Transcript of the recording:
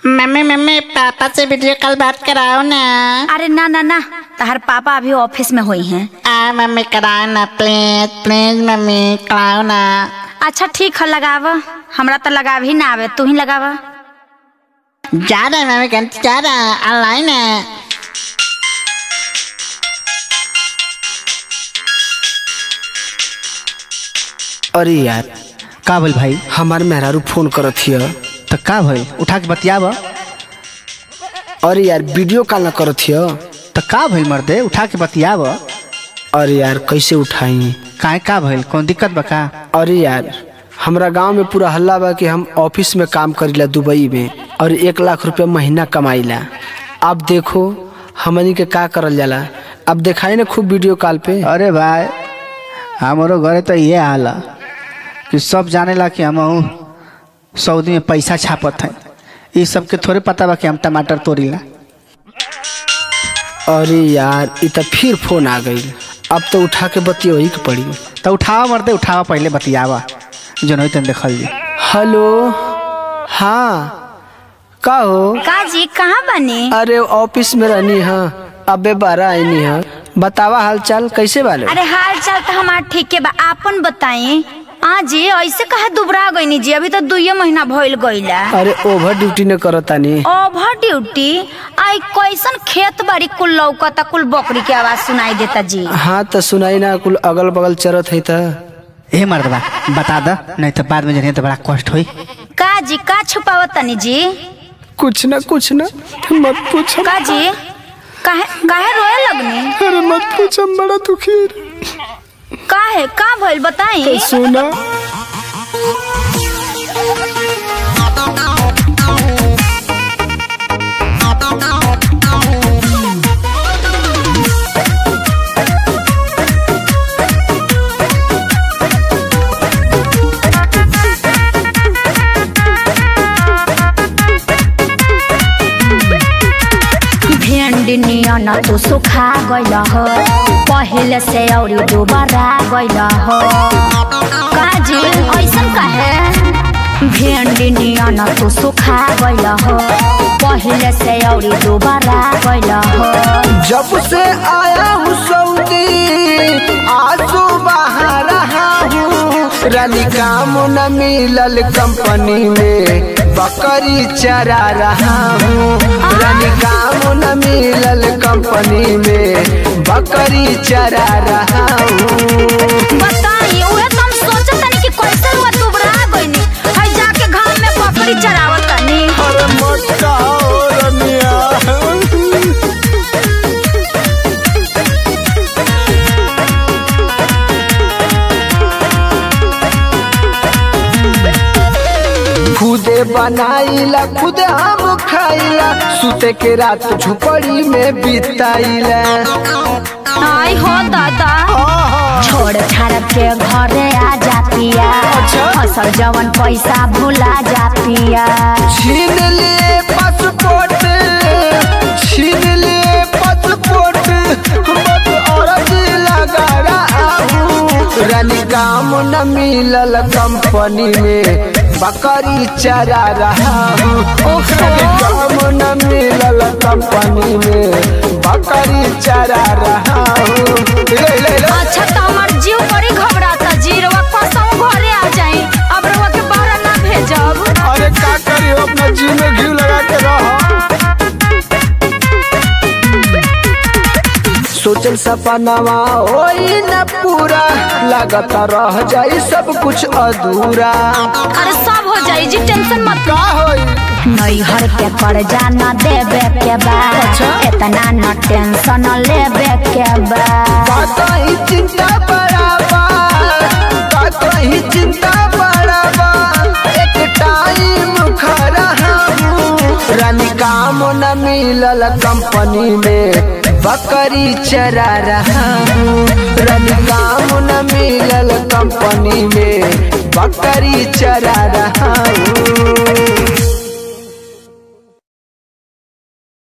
Mummy mummy papa से video call बात कराओ ना। अरे ना ना ना, तार पापा अभी ऑफिस में हुई हैं। मम्मी कराओ ना प्लीज प्लीज मम्मी कराओ ना। अच्छा ठीक है, लगाव। हमरा तो लगाव ही ना आवे, तू ही लगाव। जा रहा है मम्मी, घंटे जा रहा है ऑनलाइन है। अरे यार का बोल भाई, हमार मेहरारू फोन करत हिय। तो का भाई उठा के बतियाब। अरे यार वीडियो कॉल ना करत हिय। तो का भाई मर्दे उठा के बतियाब। अरे यार कैसे उठाई, काहे का भाई, कौन दिक्कत बा का? अरे यार हमरा गांव में पूरा हल्ला बा कि हम ऑफिस में काम करीला दुबई में और 1 लाख रुपया महीना कमाईला। अब देखो हमनी के का करल जाला, अब दिखाई ना खूब वीडियो कॉल पे। अरे भाई हमारो घरे तो ये हाल है कि सब जाने ला कि हम सऊदी में पैसा छापत है। ये सब के थोड़े पता बा कि हम टमाटर तोड़ीला। अरे यार ये तो फिर फोन आ गई, अब तो उठा के बतियो ही के पड़ी। तो उठावा मर्दे उठावा, पहले बतियावा जो नहीं तन देखल जी। हेलो हाँ का हो? का जी कहाँ बने? अरे ऑफिस में रहनी है, अबे 12 आईनी है। बतावा हाल चाल कैसे बाले? अरे हाल चाल तो हमार ठीक है बा, आपन बताई। जी ऐसे कहा दुबरा गईनी जी, अभी तो 2 महीना भइल गईला। अरे ओवर ड्यूटी न करतानी। Over duty? आई कैसन खेत बाड़ी कुल लौकता, कुल बकरी के आवाज सुनाई देता जी। हाँ तो सुनाई ना, कुल अगल बगल चरत है। ए मर्दबा बता द, नहीं तो बाद में जाने तो बड़ा कष्ट होई। का जी का छुपावत तनी जी? कुछ ना मत पूछ। का जी काहे रोए लगनी? अरे मत पूछ, हम बड़ा दुखी। काहे का भइल बताई? तो सुना। भिंडिया न तो सुखा गइल हो, पहले से और दोबारा गइल हो। काजी ऐसन काहे? भिंडिया न तो सुखा गइल हो, पहले से और दोबारा गइल हो। जब से आया हूँ सऊदी आंसू बहा रहा हूँ, रानी काम न मिलल कंपनी में बकरी चरा रहा हूँ। रानी काम न मिलल कंपनी में बकरी चरा रहा हूँ। बताई उहे तुम सोचत तनी कि कैसे हुआ दुबरा गइनी, हई जाके गांव में बकरी चरावत तनी। अरे मोटा हो रनिया। खुदे बनाईला खुदे हम खाईला, सुते के रात झोपड़ी में बिताईला। आई हो दादा छोड़ छाड़ के घरे आ जातिया। फसल जवन पैसा भुला जातिया। छीन लिए पासपोर्ट, छीन लिए पासपोर्ट, मत औरत लगा रहा हूँ। रानी काम न मिलल कंपनी में बकरी चरा रहा हूँ। काम न मिलल कंपनी में बकरी चरा रहा हूँ। अच्छा तो हमार जीव बड़ी घबराता जी, रवा कसम घरे आ जाई, अब रवा के बाहर ना भेजब। अरे का करियो, अपना जीव में घी लगा के रहो। सोचल सपनावा होई न पूरा, लगता रह जाई सब कुछ अधूरा। अरे सब हो जाई जी, टेंशन मत। का होई? नैहर के कर्जा न देवे के बा, इतना न टेंशन लेवे के बा। कहीं चिंता बराबा, कहीं चिंता बराबा, एक टाइम खड़ा हूँ। रानी काम न मिलल कंपनी में बकरी चरा रहा हूँ। रानी काम न मिलल कंपनी में बकरी चरा रहा हूँ।